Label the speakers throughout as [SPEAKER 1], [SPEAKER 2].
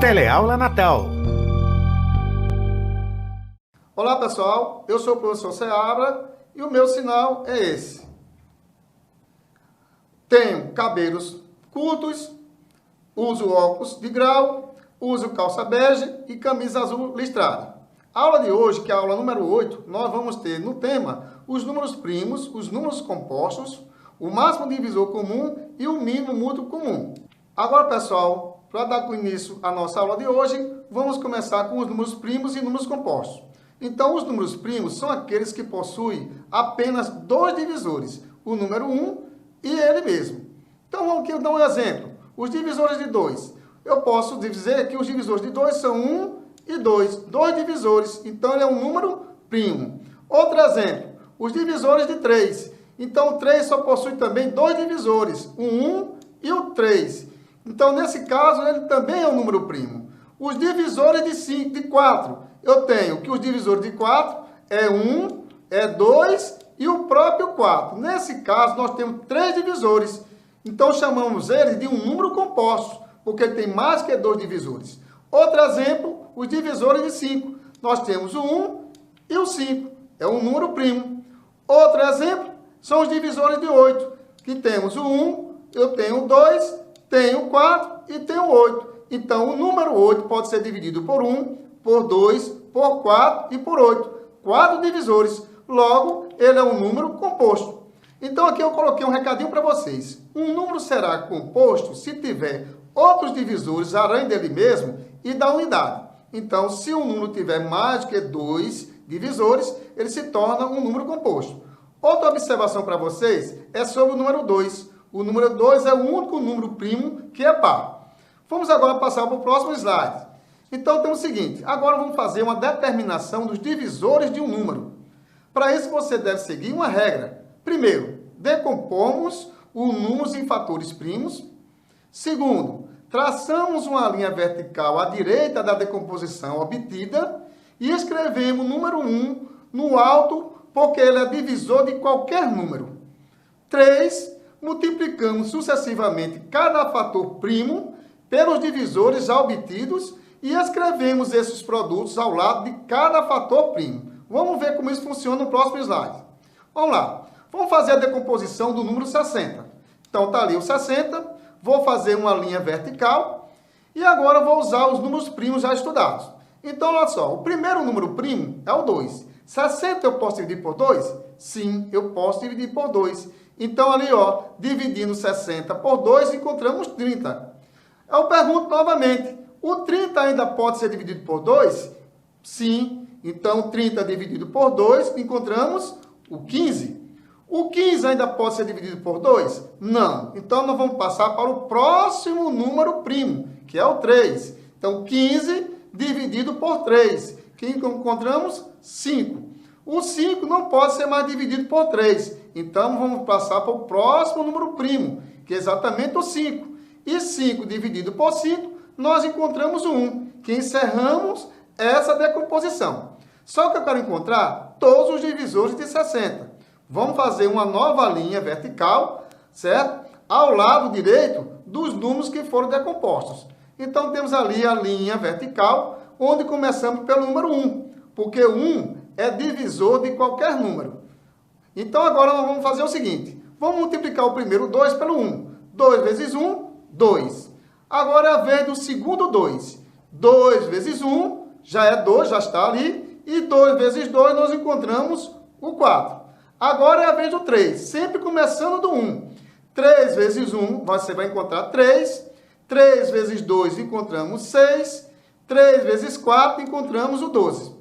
[SPEAKER 1] Teleaula Natal.
[SPEAKER 2] Olá pessoal, eu sou o professor Seabra e o meu sinal é esse. Tenho cabelos curtos, uso óculos de grau, uso calça bege e camisa azul listrada. A aula de hoje, que é a aula número 8, nós vamos ter no tema os números primos, os números compostos, o máximo divisor comum e o mínimo múltiplo comum. Agora pessoal, para dar início à nossa aula de hoje, vamos começar com os números primos e números compostos. Então, os números primos são aqueles que possuem apenas dois divisores, o número 1 e ele mesmo. Então, vamos aqui dar um exemplo. Os divisores de 2. Eu posso dizer que os divisores de 2 são 1 e 2. Dois divisores, então ele é um número primo. Outro exemplo, os divisores de 3. Então, o 3 só possui também dois divisores, o 1 e o 3. Então, nesse caso, ele também é um número primo. Os divisores de 4. Eu tenho que os divisores de 4 é 1, é 2 e o próprio 4. Nesse caso, nós temos três divisores. Então, chamamos ele de um número composto, porque ele tem mais que dois divisores. Outro exemplo, os divisores de 5. Nós temos o 1 e o 5. É um número primo. Outro exemplo são os divisores de 8, que temos o 1, eu tenho o 2, tenho o 4 e tenho o 8. Então, o número 8 pode ser dividido por 1, por 2, por 4 e por 8. 4 divisores. Logo, ele é um número composto. Então, aqui eu coloquei um recadinho para vocês. Um número será composto se tiver outros divisores além dele mesmo e da unidade. Então, se um número tiver mais que 2 divisores, ele se torna um número composto. Outra observação para vocês é sobre o número 2. O número 2 é o único número primo que é par. Vamos agora passar para o próximo slide. Então, temos o seguinte. Agora vamos fazer uma determinação dos divisores de um número. Para isso, você deve seguir uma regra. Primeiro, decompomos os números em fatores primos. Segundo, traçamos uma linha vertical à direita da decomposição obtida e escrevemos o número 1 no alto, porque ele é divisor de qualquer número. 3. Multiplicamos sucessivamente cada fator primo pelos divisores já obtidos e escrevemos esses produtos ao lado de cada fator primo. Vamos ver como isso funciona no próximo slide. Vamos lá. Vamos fazer a decomposição do número 60. Então, está ali o 60. Vou fazer uma linha vertical. E agora vou usar os números primos já estudados. Então, olha só. O primeiro número primo é o 2. 60 eu posso dividir por 2? Sim, eu posso dividir por 2. Então, ali, ó, dividindo 60 por 2, encontramos 30. Eu pergunto novamente, o 30 ainda pode ser dividido por 2? Sim. Então, 30 dividido por 2, encontramos o 15. O 15 ainda pode ser dividido por 2? Não. Então, nós vamos passar para o próximo número primo, que é o 3. Então, 15 dividido por 3, que encontramos 5. O 5 não pode ser mais dividido por 3. Então, vamos passar para o próximo número primo, que é exatamente o 5. E 5 dividido por 5, nós encontramos o 1, que encerramos essa decomposição. Só que eu quero encontrar todos os divisores de 60. Vamos fazer uma nova linha vertical, certo? Ao lado direito dos números que foram decompostos. Então, temos ali a linha vertical, onde começamos pelo número 1, porque o 1 é divisor de qualquer número. Então, agora nós vamos fazer o seguinte. Vamos multiplicar o primeiro 2 pelo 1. 2 vezes 1, 2. Agora é a vez do segundo 2. 2 vezes 1 já é 2, já está ali. E 2 vezes 2 nós encontramos o 4. Agora é a vez do 3, sempre começando do 1. 3 vezes 1, você vai encontrar 3. 3 vezes 2 encontramos 6. 3 vezes 4 encontramos o 12.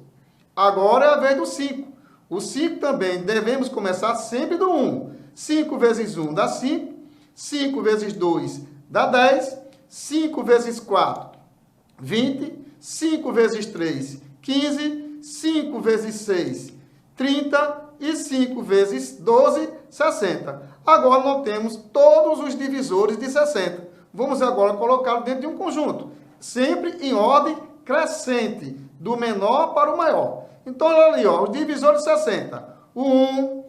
[SPEAKER 2] Agora é a vez do 5. O 5 também devemos começar sempre do 1. 5 vezes 1 dá 5. 5 vezes 2 dá 10. 5 vezes 4, 20. 5 vezes 3, 15. 5 vezes 6, 30. E 5 vezes 12, 60. Agora nós temos todos os divisores de 60. Vamos agora colocá-los dentro de um conjunto. Sempre em ordem crescente, do menor para o maior. Então, olha ali, ó, os divisores de 60. O 1,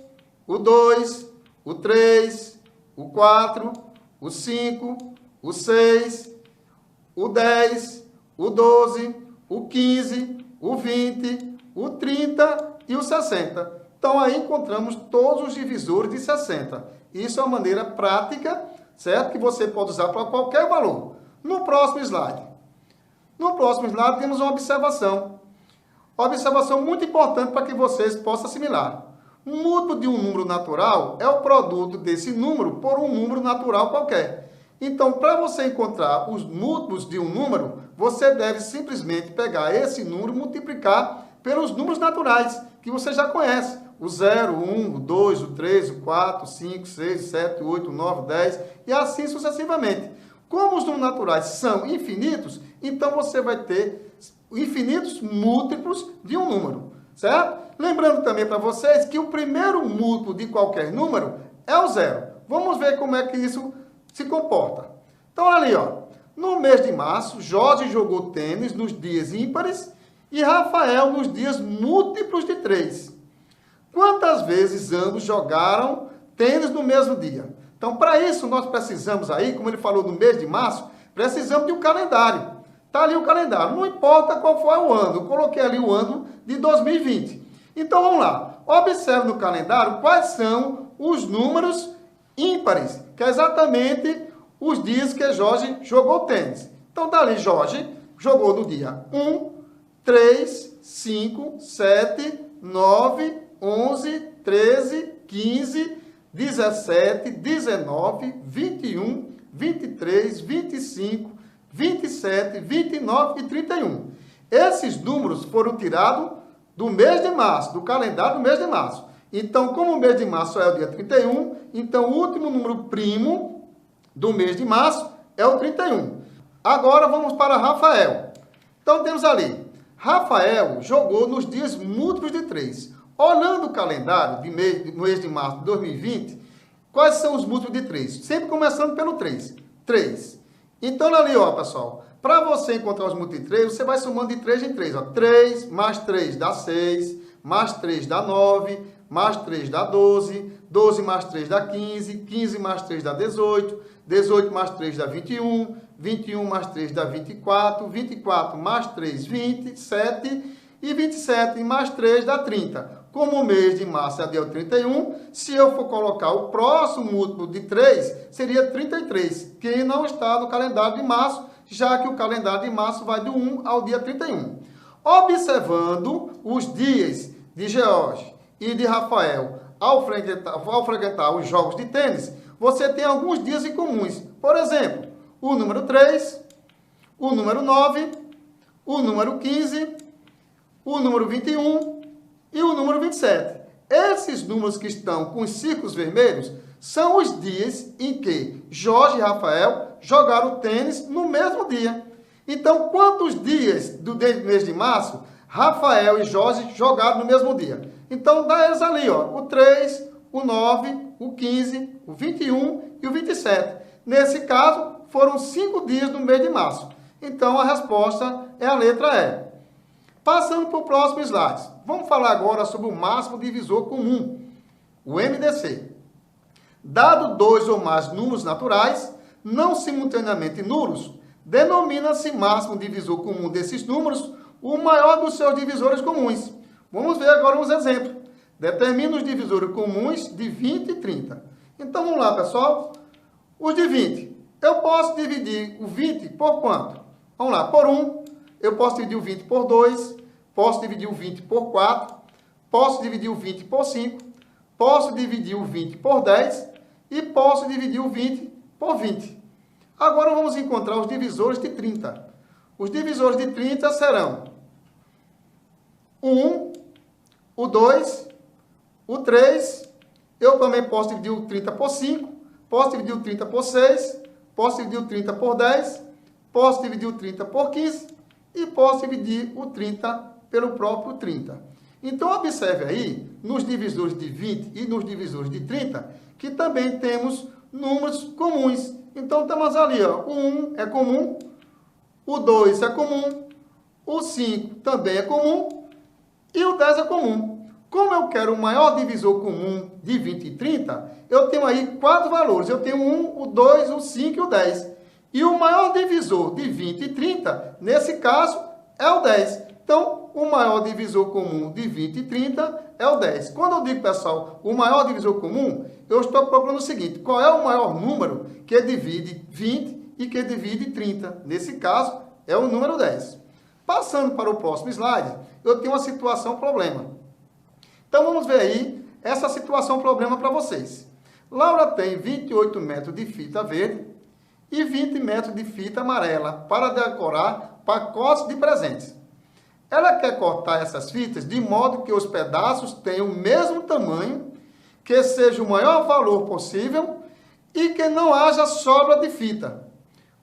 [SPEAKER 2] o 2, o 3, o 4, o 5, o 6, o 10, o 12, o 15, o 20, o 30 e o 60. Então, aí encontramos todos os divisores de 60. Isso é uma maneira prática, certo? Que você pode usar para qualquer valor. No próximo slide. No próximo slide, temos uma observação. Observação muito importante para que vocês possam assimilar. O múltiplo de um número natural é o produto desse número por um número natural qualquer. Então, para você encontrar os múltiplos de um número, você deve simplesmente pegar esse número e multiplicar pelos números naturais, que você já conhece. O 0, o 1, o 2, o 3, o 4, o 5, 6, 7, 8, 9, 10 e assim sucessivamente. Como os números naturais são infinitos, então você vai ter infinitos múltiplos de um número, certo? Lembrando também para vocês que o primeiro múltiplo de qualquer número é o 0. Vamos ver como é que isso se comporta. Então, olha ali, ó. No mês de março, Jorge jogou tênis nos dias ímpares e Rafael nos dias múltiplos de 3. Quantas vezes ambos jogaram tênis no mesmo dia? Então, para isso, nós precisamos aí, como ele falou no mês de março, precisamos de um calendário. Está ali o calendário, não importa qual foi o ano. Eu coloquei ali o ano de 2020. Então, vamos lá. Observe no calendário quais são os números ímpares, que é exatamente os dias que Jorge jogou tênis. Então, está ali, Jorge jogou no dia 1, 3, 5, 7, 9, 11, 13, 15, 17, 19, 21, 23, 25, 27, 29 e 31. Esses números foram tirados do mês de março, do calendário do mês de março. Então, como o mês de março é o dia 31, então o último número primo do mês de março é o 31. Agora vamos para Rafael. Então, temos ali, Rafael jogou nos dias múltiplos de 3. Olhando o calendário do mês de março de 2020, quais são os múltiplos de 3? Sempre começando pelo 3. 3. Então, ali, ó, pessoal, para você encontrar os múltiplos de 3, você vai somando de 3 em 3. Ó. 3 mais 3 dá 6, mais 3 dá 9, mais 3 dá 12, 12 mais 3 dá 15, 15 mais 3 dá 18, 18 mais 3 dá 21, 21 mais 3 dá 24, 24 mais 3, 27 e 27 mais 3 dá 30. Como o mês de março é dia 31, se eu for colocar o próximo múltiplo de 3, seria 33, que não está no calendário de março, já que o calendário de março vai do 1 ao dia 31. Observando os dias de George e de Rafael ao frequentar os jogos de tênis, você tem alguns dias em comuns. Por exemplo, o número 3, o número 9, o número 15, o número 21 e o número 27. Esses números que estão com os círculos vermelhos são os dias em que Jorge e Rafael jogaram tênis no mesmo dia. Então, quantos dias do mês de março Rafael e Jorge jogaram no mesmo dia? Então, dá eles ali, ó, o 3, o 9, o 15, o 21 e o 27. Nesse caso, foram 5 dias no mês de março. Então, a resposta é a letra E. Passando para o próximo slide. Vamos falar agora sobre o máximo divisor comum, o MDC. Dado 2 ou mais números naturais, não simultaneamente nulos, denomina-se máximo divisor comum desses números o maior dos seus divisores comuns. Vamos ver agora uns exemplos. Determina os divisores comuns de 20 e 30. Então, vamos lá, pessoal. Os de 20. Eu posso dividir o 20 por quanto? Vamos lá, por 1. Eu posso dividir o 20 por 2. Posso dividir o 20 por 4. Posso dividir o 20 por 5. Posso dividir o 20 por 10. E posso dividir o 20 por 20. Agora, vamos encontrar os divisores de 30. Os divisores de 30 serão o 1, o 2, o 3, eu também posso dividir o 30 por 5, posso dividir o 30 por 6, posso dividir o 30 por 10, posso dividir o 30 por 15 e posso dividir o 30 pelo próprio 30. Então, observe aí, nos divisores de 20 e nos divisores de 30, que também temos números comuns. Então, temos ali, ó, o 1 é comum, o 2 é comum, o 5 também é comum e o 10 é comum. Como eu quero o maior divisor comum de 20 e 30, eu tenho aí 4 valores. Eu tenho o 1, o 2, o 5 e o 10. E o maior divisor de 20 e 30 30. Nesse caso, é o 10. Então, o maior divisor comum de 20 e 30 é o 10. Quando eu digo, pessoal, o maior divisor comum, eu estou procurando o seguinte: qual é o maior número que divide 20 e que divide 30? Nesse caso, é o número 10. Passando para o próximo slide, eu tenho uma situação problema. Então, vamos ver aí essa situação problema para vocês. Laura tem 28 metros de fita verde e 20 metros de fita amarela para decorar pacotes de presentes. Ela quer cortar essas fitas de modo que os pedaços tenham o mesmo tamanho, que seja o maior valor possível e que não haja sobra de fita.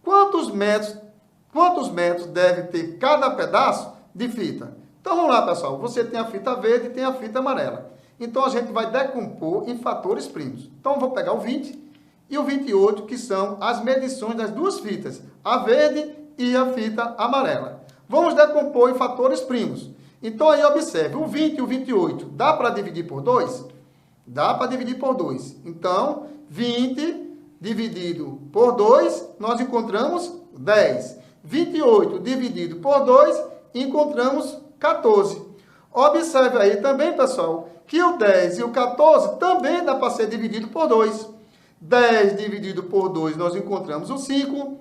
[SPEAKER 2] Quantos metros deve ter cada pedaço de fita? Então vamos lá, pessoal. Você tem a fita verde e tem a fita amarela. Então a gente vai decompor em fatores primos. Então eu vou pegar o 20 e o 28, que são as medições das duas fitas, a verde e a fita amarela. Vamos decompor em fatores primos. Então aí observe, o 20 e o 28, dá para dividir por 2? Dá para dividir por 2. Então, 20 dividido por 2, nós encontramos 10. 28 dividido por 2, encontramos 14. Observe aí também, pessoal, que o 10 e o 14 também dá para ser dividido por 2. 10 dividido por 2, nós encontramos o 5.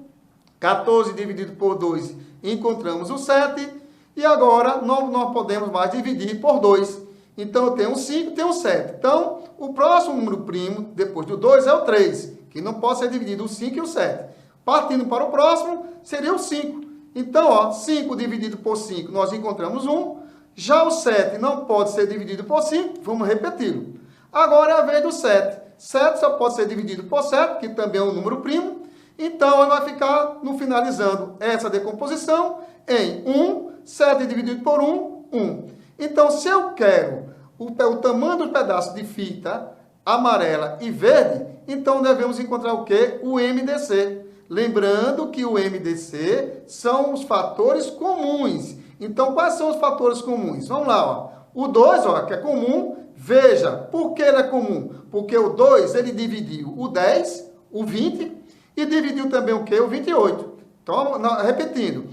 [SPEAKER 2] 14 dividido por 2, encontramos o 7. E agora, não podemos mais dividir por 2. Então, eu tenho o 5 e tenho o 7. Então, o próximo número primo, depois do 2, é o 3, que não pode ser dividido o 5 e o 7. Partindo para o próximo, seria o 5. Então, ó, 5 dividido por 5, nós encontramos 1. Já o 7 não pode ser dividido por 5, vamos repeti-lo. Agora é a vez do 7. 7 só pode ser dividido por 7, que também é um número primo. Então, ele vai ficar finalizando essa decomposição em 1. 7 dividido por 1, 1. Então, se eu quero o tamanho dos pedaços de fita amarela e verde, então devemos encontrar o quê? O MDC. Lembrando que o MDC são os fatores comuns. Então, quais são os fatores comuns? Vamos lá, ó. O 2, ó, que é comum, veja, por que ele é comum? Porque o 2, ele dividiu o 10, o 20, e dividiu também o quê? O 28. Então, repetindo,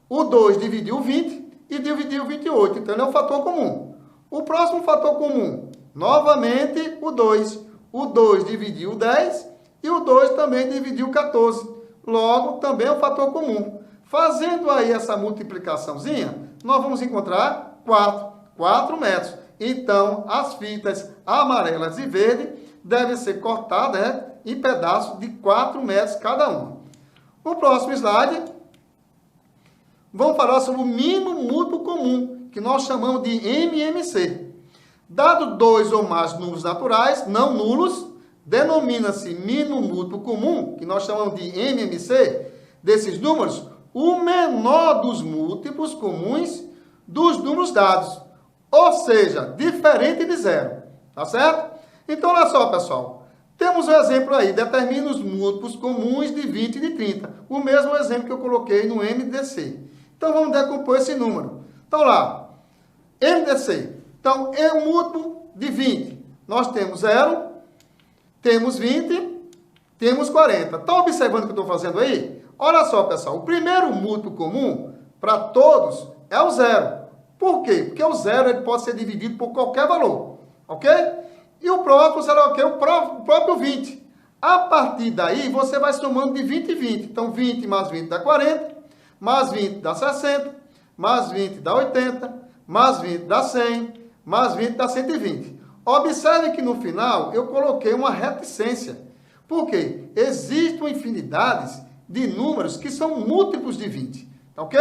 [SPEAKER 2] o 2 dividiu o 20 e dividiu o 28. Então, ele é um fator comum. O próximo fator comum, novamente, o 2. O 2 dividiu o 10 e o 2 também dividiu o 14. Logo, também é um fator comum. Fazendo aí essa multiplicaçãozinha, nós vamos encontrar 4 metros. Então, as fitas amarelas e verde devem ser cortadas, né, em pedaços de 4 metros cada uma. No próximo slide, vamos falar sobre o mínimo múltiplo comum, que nós chamamos de MMC. Dado 2 ou mais números naturais, não nulos, denomina-se mínimo múltiplo comum, que nós chamamos de MMC, desses números, o menor dos múltiplos comuns dos números dados. Ou seja, diferente de zero. Tá certo? Então, olha só, pessoal. Temos um exemplo aí. Determina os múltiplos comuns de 20 e de 30. O mesmo exemplo que eu coloquei no MDC. Então, vamos decompor esse número. Então, lá. MDC. Então, é um múltiplo de 20. Nós temos 0, temos 20, temos 40. Estão observando o que eu estou fazendo aí? Olha só, pessoal. O primeiro múltiplo comum para todos é o 0. Por quê? Porque o 0 ele pode ser dividido por qualquer valor. Ok? E o próximo será o quê? O próprio 20. A partir daí, você vai somando de 20 e 20. Então, 20 mais 20 dá 40, mais 20 dá 60, mais 20 dá 80, mais 20 dá 100, mais 20 dá 120. Observe que no final eu coloquei uma reticência. Por quê? Existem infinidades de números que são múltiplos de 20. Ok?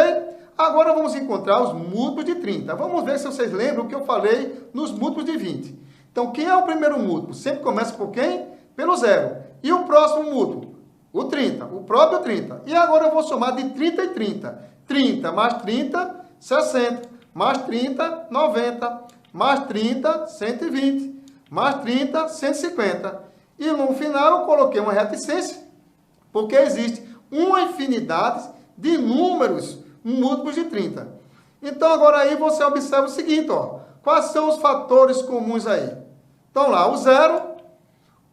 [SPEAKER 2] Agora vamos encontrar os múltiplos de 30. Vamos ver se vocês lembram o que eu falei nos múltiplos de 20. Então, quem é o primeiro múltiplo? Sempre começa por quem? Pelo 0. E o próximo múltiplo? O 30. O próprio 30. E agora eu vou somar de 30 e 30. 30 mais 30, 60. Mais 30, 90. Mais 30, 120. Mais 30, 150. E no final eu coloquei uma reticência, porque existe uma infinidade de números múltiplos de 30. Então, agora aí você observa o seguinte, ó. Quais são os fatores comuns aí? Então, lá, o 0,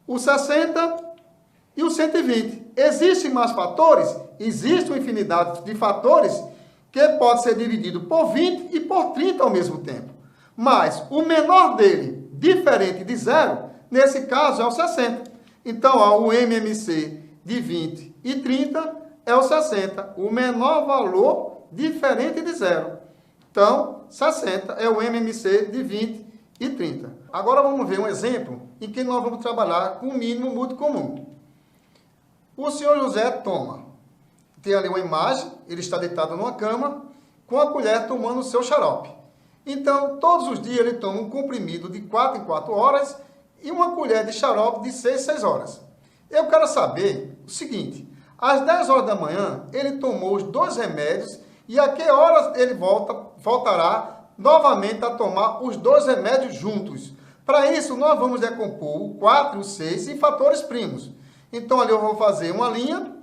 [SPEAKER 2] o 60 e o 120. Existem mais fatores? Existe uma infinidade de fatores que pode ser dividido por 20 e por 30 ao mesmo tempo. Mas o menor dele, diferente de zero, nesse caso é o 60. Então, ó, o MMC de 20 e 30 é o 60. O menor valor diferente de zero. Então, 60 é o MMC de 20 e 30. Agora vamos ver um exemplo em que nós vamos trabalhar com o mínimo muito comum. O senhor José toma. Tem ali uma imagem, ele está deitado numa cama, com a colher tomando o seu xarope. Então, todos os dias ele toma um comprimido de 4 em 4 horas e uma colher de xarope de 6 em 6 horas. Eu quero saber o seguinte, às 10 horas da manhã, ele tomou os 2 remédios e a que horas ele voltará novamente a tomar os 2 remédios juntos. Para isso, nós vamos decompor o 4 e o 6 em fatores primos. Então, ali eu vou fazer uma linha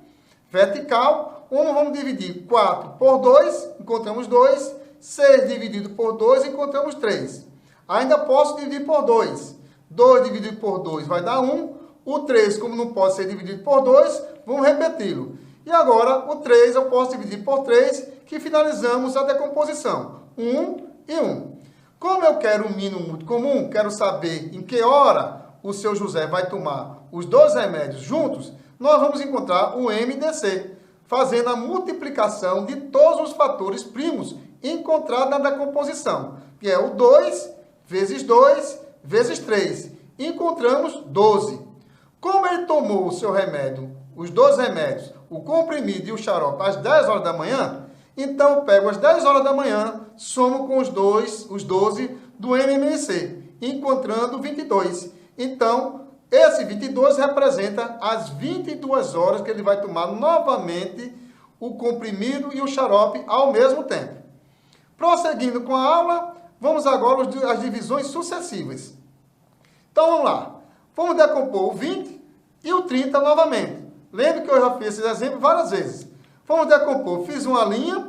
[SPEAKER 2] vertical, onde vamos dividir 4 por 2, encontramos 2, 6 dividido por 2, encontramos 3. Ainda posso dividir por 2. 2 dividido por 2 vai dar 1. O 3, como não pode ser dividido por 2, vamos repeti-lo. E agora, o 3 eu posso dividir por 3, que finalizamos a decomposição. 1 e 1. Como eu quero um mínimo muito comum, quero saber em que hora o seu José vai tomar os 2 remédios juntos, nós vamos encontrar o MDC, fazendo a multiplicação de todos os fatores primos encontrados na decomposição, que é o 2 vezes 2 vezes 3. Encontramos 12. Como ele tomou o seu remédio, os 2 remédios, o comprimido e o xarope às 10 horas da manhã, então eu pego às 10 horas da manhã, somo com os 12 do MMC, encontrando 22. Então, esse 22 representa as 22 horas que ele vai tomar novamente o comprimido e o xarope ao mesmo tempo. Prosseguindo com a aula, vamos agora às divisões sucessivas. Então, vamos lá. Vamos decompor o 20 e o 30 novamente. Lembre que eu já fiz esse exemplo várias vezes. Vamos decompor. Fiz uma linha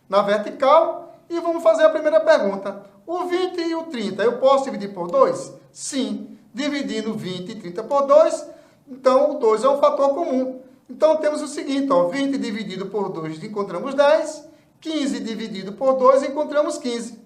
[SPEAKER 2] na vertical e vamos fazer a primeira pergunta. O 20 e o 30, eu posso dividir por 2? Sim. Dividindo 20 e 30 por 2, então o 2 é um fator comum. Então temos o seguinte, ó, 20 dividido por 2 encontramos 10, 15 dividido por 2 encontramos 15.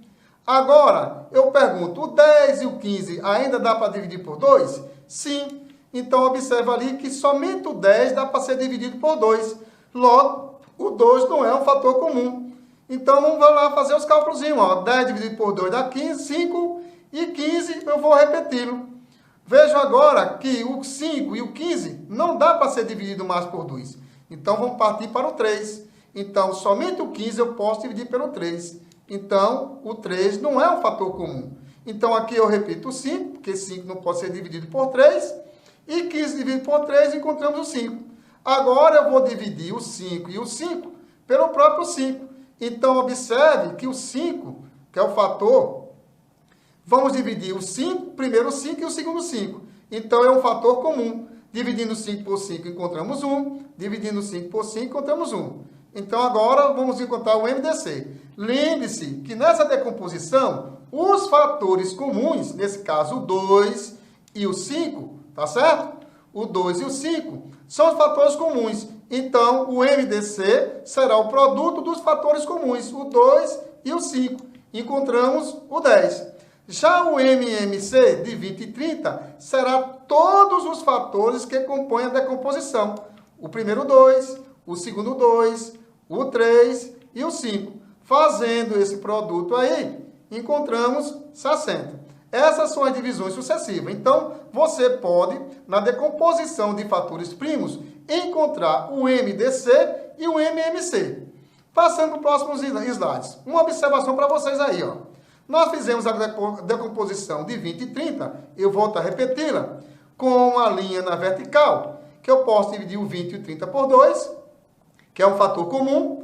[SPEAKER 2] Agora, eu pergunto, o 10 e o 15 ainda dá para dividir por 2? Sim. Então observa ali que somente o 10 dá para ser dividido por 2. Logo, o 2 não é um fator comum. Então vamos lá fazer os cálculos. 10 dividido por 2 dá 15, 5 e 15 eu vou repeti-lo. Vejo agora que o 5 e o 15 não dá para ser dividido mais por 2. Então, vamos partir para o 3. Então, somente o 15 eu posso dividir pelo 3. Então, o 3 não é um fator comum. Então, aqui eu repito o 5, porque 5 não pode ser dividido por 3. E 15 dividido por 3, encontramos o 5. Agora, eu vou dividir o 5 e o 5 pelo próprio 5. Então, observe que o 5, que é o fator, vamos dividir o 5, primeiro o 5 e o segundo 5. Então, é um fator comum. Dividindo 5 por 5, encontramos 1. Dividindo 5 por 5, encontramos 1. Então, agora, vamos encontrar o MDC. Lembre-se que nessa decomposição, os fatores comuns, nesse caso o 2 e o 5, tá certo? O 2 e o 5 são os fatores comuns. Então, o MDC será o produto dos fatores comuns, o 2 e o 5. Encontramos o 10. Já o MMC de 20 e 30 será todos os fatores que compõem a decomposição. O primeiro 2, o segundo 2, o 3 e o 5. Fazendo esse produto aí, encontramos 60. Essas são as divisões sucessivas. Então, você pode, na decomposição de fatores primos, encontrar o MDC e o MMC. Passando para os próximos slides. Uma observação para vocês aí, ó. Nós fizemos a decomposição de 20 e 30, eu volto a repeti-la, com uma linha na vertical, que eu posso dividir o 20 e o 30 por 2, que é um fator comum,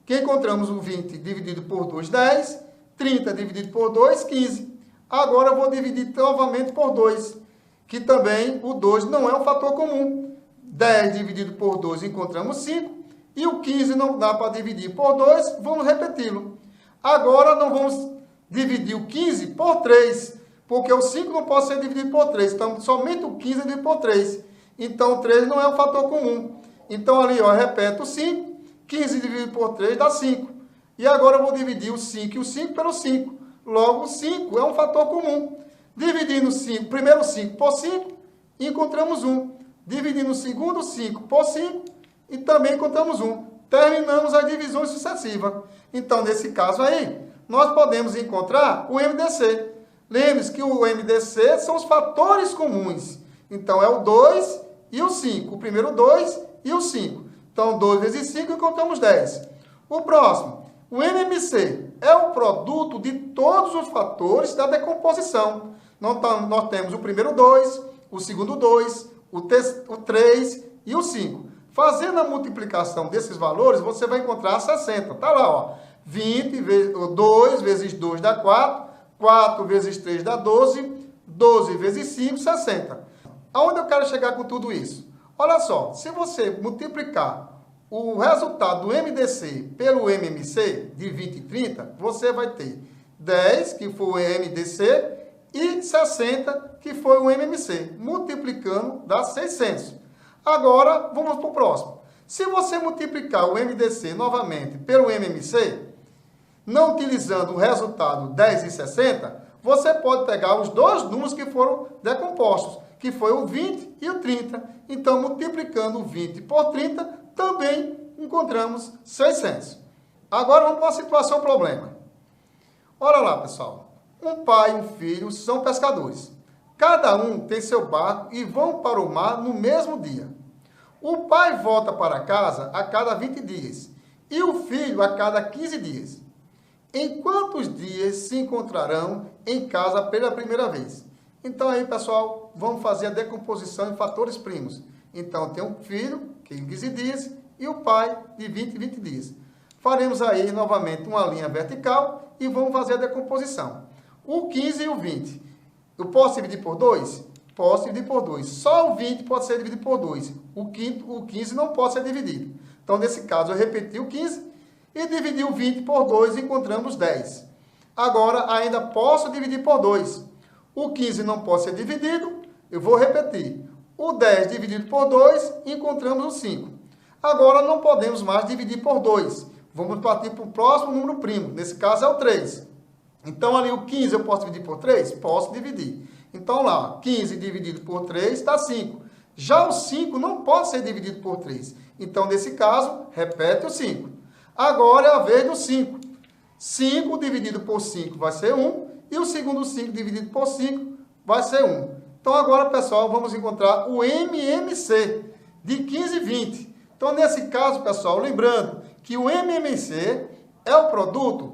[SPEAKER 2] que encontramos o 20 dividido por 2, 10, 30 dividido por 2, 15. Agora eu vou dividir novamente por 2, que também o 2 não é um fator comum. 10 dividido por 2 encontramos 5, e o 15 não dá para dividir por 2, vamos repeti-lo. Agora não vamos dividir o 15 por 3, porque o 5 não pode ser dividido por 3, então somente o 15 é dividido por 3. Então, 3 não é um fator comum. Então, ali, ó, repeto o 5. 15 dividido por 3 dá 5. E agora eu vou dividir o 5 e o 5 pelo 5. Logo, o 5 é um fator comum. Dividindo o primeiro 5 por 5, encontramos 1. Dividindo o segundo 5 por 5, e também encontramos 1. Terminamos as divisões sucessivas. Então, nesse caso aí, nós podemos encontrar o MDC. Lembre-se que o MDC são os fatores comuns. Então, é o 2 e o 5. O primeiro 2 e o 5. Então, 2 vezes 5, encontramos 10. O próximo, o MMC, é o produto de todos os fatores da decomposição. Nós temos o primeiro 2, o segundo 2, o 3 e o 5. Fazendo a multiplicação desses valores, você vai encontrar 60. Está lá, ó. 20 vezes 2 vezes 2 dá 4. 4 vezes 3 dá 12. 12 vezes 5, 60. Aonde eu quero chegar com tudo isso? Olha só, se você multiplicar o resultado do MDC pelo MMC, de 20 e 30, você vai ter 10, que foi o MDC, e 60, que foi o MMC. Multiplicando, dá 600. Agora, vamos para o próximo. Se você multiplicar o MDC novamente pelo MMC, não utilizando o resultado 10 e 60, você pode pegar os dois números que foram decompostos, que foi o 20 e o 30. Então, multiplicando o 20 por 30, também encontramos 600. Agora, vamos para a situação problema. Olha lá, pessoal. Um pai e um filho são pescadores. Cada um tem seu barco e vão para o mar no mesmo dia. O pai volta para casa a cada 20 dias e o filho a cada 15 dias. Em quantos dias se encontrarão em casa pela primeira vez? Então aí, pessoal, vamos fazer a decomposição em fatores primos. Então, tem um filho, que em 15 dias, e o pai, de 20 em 20 dias. Faremos aí, novamente, uma linha vertical e vamos fazer a decomposição. O 15 e o 20. Eu posso dividir por 2? Posso dividir por 2. Só o 20 pode ser dividido por 2. O 15 não pode ser dividido. Então, nesse caso, eu repeti o 15 e dividi o 20 por 2 e encontramos 10. Agora, ainda posso dividir por 2. O 15 não pode ser dividido, eu vou repetir. O 10 dividido por 2, encontramos o 5. Agora, não podemos mais dividir por 2. Vamos partir para o próximo número primo. Nesse caso, é o 3. Então, ali o 15 eu posso dividir por 3? Posso dividir. Então, lá, 15 dividido por 3 dá 5. Já o 5 não pode ser dividido por 3. Então, nesse caso, repete o 5. Agora é a vez do 5. 5 dividido por 5 vai ser 1. E o segundo 5 dividido por 5 vai ser 1. Então, agora, pessoal, vamos encontrar o MMC de 15 e 20. Então, nesse caso, pessoal, lembrando que o MMC é o produto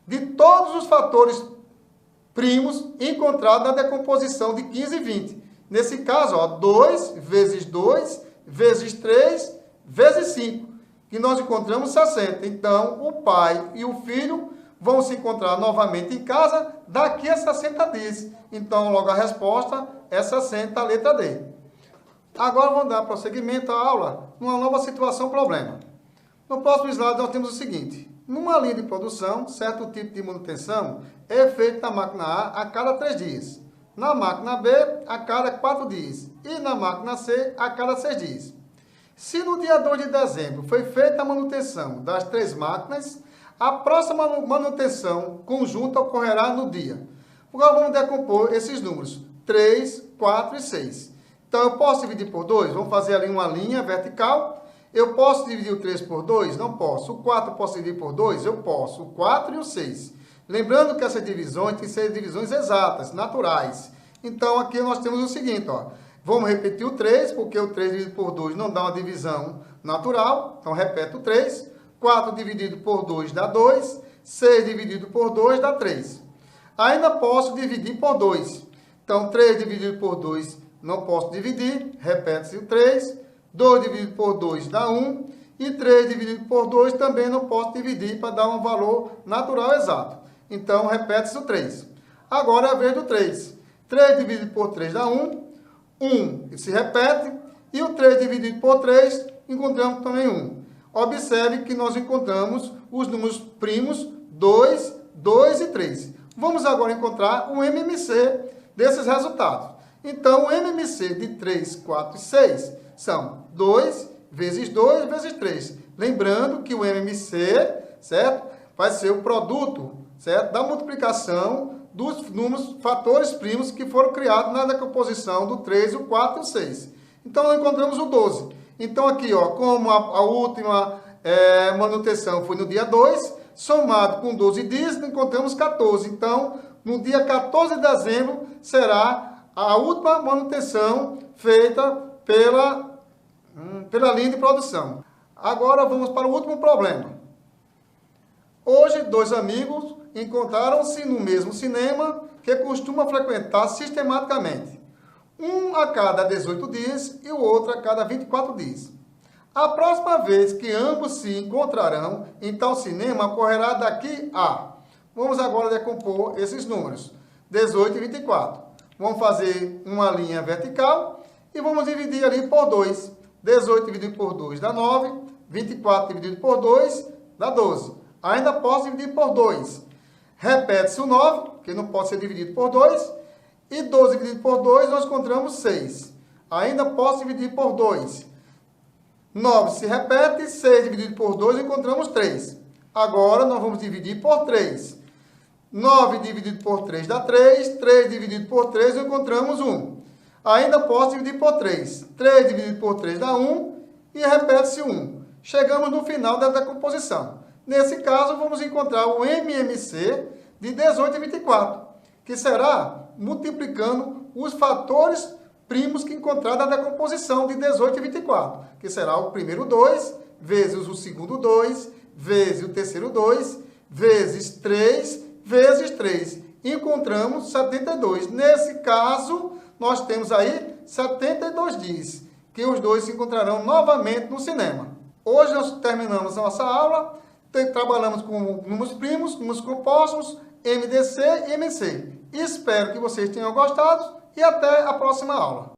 [SPEAKER 2] de todos os fatores primos encontrados na decomposição de 15 e 20. Nesse caso, ó, 2 vezes 2 vezes 3 vezes 5, que nós encontramos 60. Então, o pai e o filho vão se encontrar novamente em casa daqui a 60 dias. Então, logo a resposta é 60, a letra D. Agora, vamos dar prosseguimento à aula numa nova situação problema. No próximo slide, nós temos o seguinte. Numa linha de produção, certo tipo de manutenção é feito na máquina A cada 3 dias, na máquina B a cada 4 dias e na máquina C a cada 6 dias. Se no dia 2 de dezembro foi feita a manutenção das 3 máquinas, a próxima manutenção conjunta ocorrerá no dia. Agora vamos decompor esses números, 3, 4 e 6. Então eu posso dividir por 2? Vamos fazer ali uma linha vertical. Eu posso dividir o 3 por 2? Não posso. O 4 eu posso dividir por 2? Eu posso. O 4 e o 6. Lembrando que essas divisões têm que ser divisões exatas, naturais. Então, aqui nós temos o seguinte, ó. Vamos repetir o 3, porque o 3 dividido por 2 não dá uma divisão natural. Então, repete o 3. 4 dividido por 2 dá 2. 6 dividido por 2 dá 3. Ainda posso dividir por 2. Então, 3 dividido por 2 não posso dividir. Repete-se o 3. 2 dividido por 2 dá 1. E 3 dividido por 2 também não posso dividir para dar um valor natural exato. Então, repete-se o 3. Agora é a vez do 3. 3 dividido por 3 dá 1. 1 se repete. E o 3 dividido por 3, encontramos também 1. Observe que nós encontramos os números primos 2, 2 e 3. Vamos agora encontrar o MMC desses resultados. Então, o MMC de 3, 4 e 6 são 2 vezes 2 vezes 3. Lembrando que o MMC, certo? Vai ser o produto, certo? Da multiplicação dos números, fatores primos que foram criados na decomposição do 3, o 4 e o 6. Então, nós encontramos o 12. Então, aqui, ó, como a última manutenção foi no dia 2, somado com 12 dias, encontramos 14. Então, no dia 14 de dezembro, será a última manutenção feita pela linha de produção. Agora, vamos para o último problema. Hoje, dois amigos encontraram-se no mesmo cinema que costuma frequentar sistematicamente. Um a cada 18 dias e o outro a cada 24 dias. A próxima vez que ambos se encontrarão em tal cinema ocorrerá daqui a... Vamos agora decompor esses números. 18 e 24. Vamos fazer uma linha vertical e vamos dividir ali por 2. 18 dividido por 2 dá 9. 24 dividido por 2 dá 12. Ainda posso dividir por 2. Repete-se o 9, que não pode ser dividido por 2. E 12 dividido por 2, nós encontramos 6. Ainda posso dividir por 2. 9 se repete, 6 dividido por 2, encontramos 3. Agora, nós vamos dividir por 3. 9 dividido por 3 dá 3. 3 dividido por 3, encontramos 1. Ainda posso dividir por 3. 3 dividido por 3 dá 1. E repete-se 1. Chegamos no final da decomposição. Nesse caso, vamos encontrar o MMC de 18 e 24, que será multiplicando os fatores primos que encontrar na decomposição de 18 e 24, que será o primeiro 2, vezes o segundo 2, vezes o terceiro 2, vezes 3, vezes 3. Encontramos 72. Nesse caso, nós temos aí 72 dias, que os dois se encontrarão novamente no cinema. Hoje nós terminamos a nossa aula, trabalhamos com números primos, números compostos, MDC e MC. Espero que vocês tenham gostado e até a próxima aula.